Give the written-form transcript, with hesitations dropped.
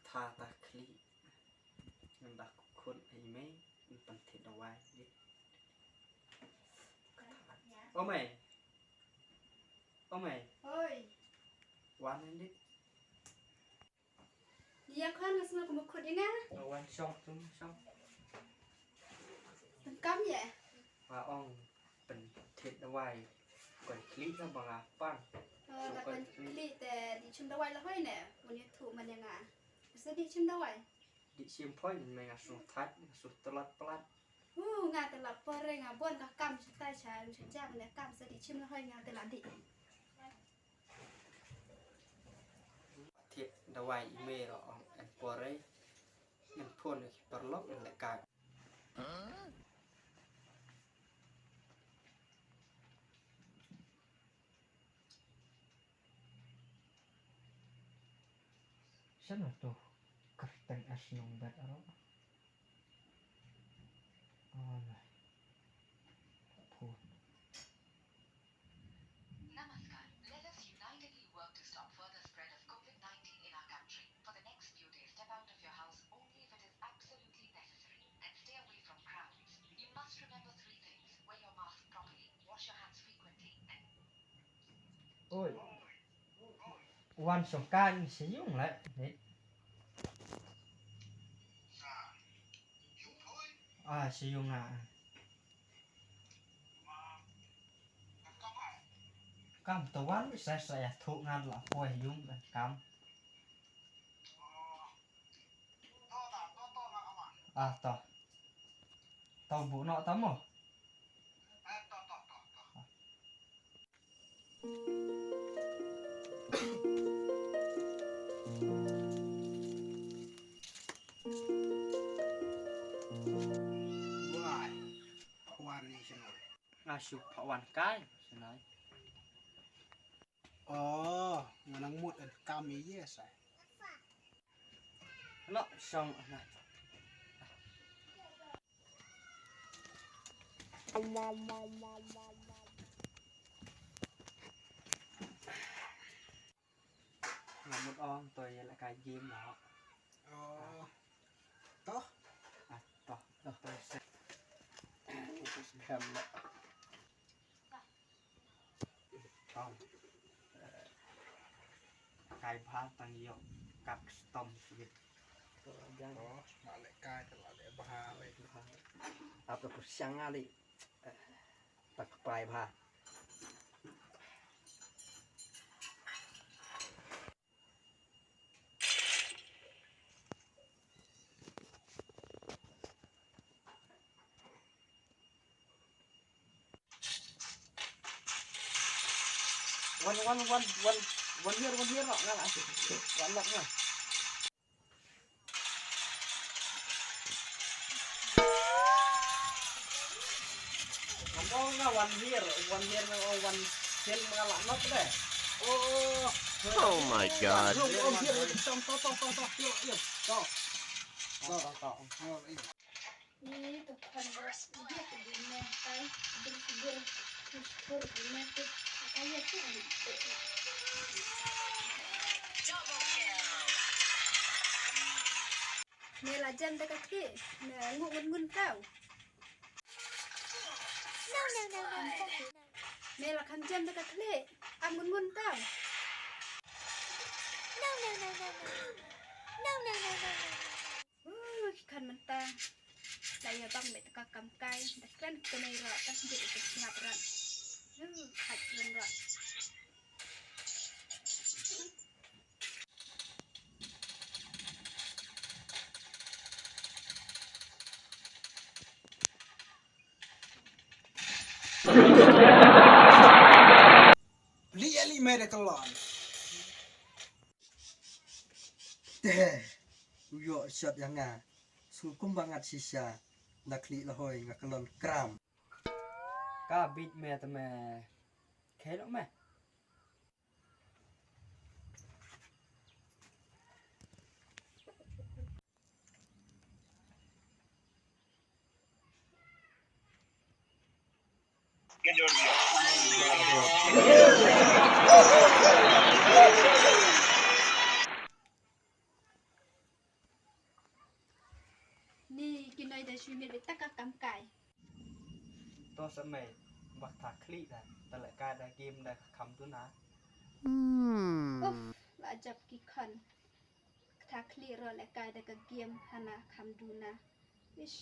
ทาตาคลีนันดักคนไอ้แม่มันปันเทดเอาไว้ดิโอ้ไม่โอ้ไม่เฮ้ยวันนั้นดิเดี๋ยวข้ามาสมัครกับคนนี้นะวันช่องจุ้มช่องเป็นกำแย่ว่าอ่องเป็นเทดเอาไว้ก่อนคลีถ้าบังอาปั้นแต่เป็นคลีแต่ดิฉันได้ไว้แล้วเฮ้ยเนี่ยวันนี้ถูกมันยังไงจะดิฉันได้ไว้ดิเชียมพ่อยมันงาสุดทัดสุดตลอดปลัดงานแต่ละปอเรงานบ้านกับกำฉันใต้ชายฉันจ้ามันเนี่ยกำสดิชิมแล้วเฮ้ยงานแต่ละดิเทียดเอาไว้อีเมลอ่องอันปอเรมันพ่นปลอกมันละกายฉันตัวกระตังอัศนงแบบอะไรอะไรพูด Namaskar. Let us unitedly work to stop further spread of COVID-19 in our country. For the next few days, step out of your house only if it is absolutely necessary and stay away from crowds. You must remember three things. Wear your mask properly, wash your hands frequently, and... โอ้ยวันสงกรานต์สิยุ่งแหละนี่สิยุ่งอ่ะกำตัววันใส่ทุกงานละป่วยยุ่งเลยกำต่อบุเนาะตั้มหมดชุบพวันใกล้ใช่ไหมอ๋อมันนังมุดอันกามีเยสใส่เนาะช่องนะงามุดอ้อมตัวยังละกายยิ้มเนาะอ๋อต่อตัวเสร็จแคมละต้องกายพาตังยกกับสตอมชีวิตอ๋อมาเลยกายตลอดเลยบ้าเลยเอาไปปุ๊บช่างอะไรตักปลายพาวันเฮียหรอกนั่นแหละวันหรอกนะผมก็ว่าวันเฮียมันเอาวันเฮียมาหลังนับได้โอ้ Oh my god ต่อนี่ตัวคนเยอะดีแม่ไปดึงดึงพูดแม่ติดอะไรอย่างเงี้ยเมล่าจันตะกะที่เนื้องูมันเต้าเมล่าคันจันตะกะที่อันมันเต้าคันมันตาแต่อย่าต้องเบ็ดกะกำไก่แต่กลั้นตัวในรอตั้งเด็กจะงับรันขัดรันรอลี่เมเดตลอดแต่ยอดช็อตยังไงสุขุมบังอัดชิชานักลีละหอยงักลอนกรามก็บิดแม่แต่แม่แค่แล้วแม่ ชีวิตได้ตักกำไก่ ตัวสมัยบักถาคลีได้แต่ละการได้เกมได้คำตัวนะ อุ๊บว่าจับกี่คนถ้าคลีรอและกายได้กับเกมหานาคำดูนะอิช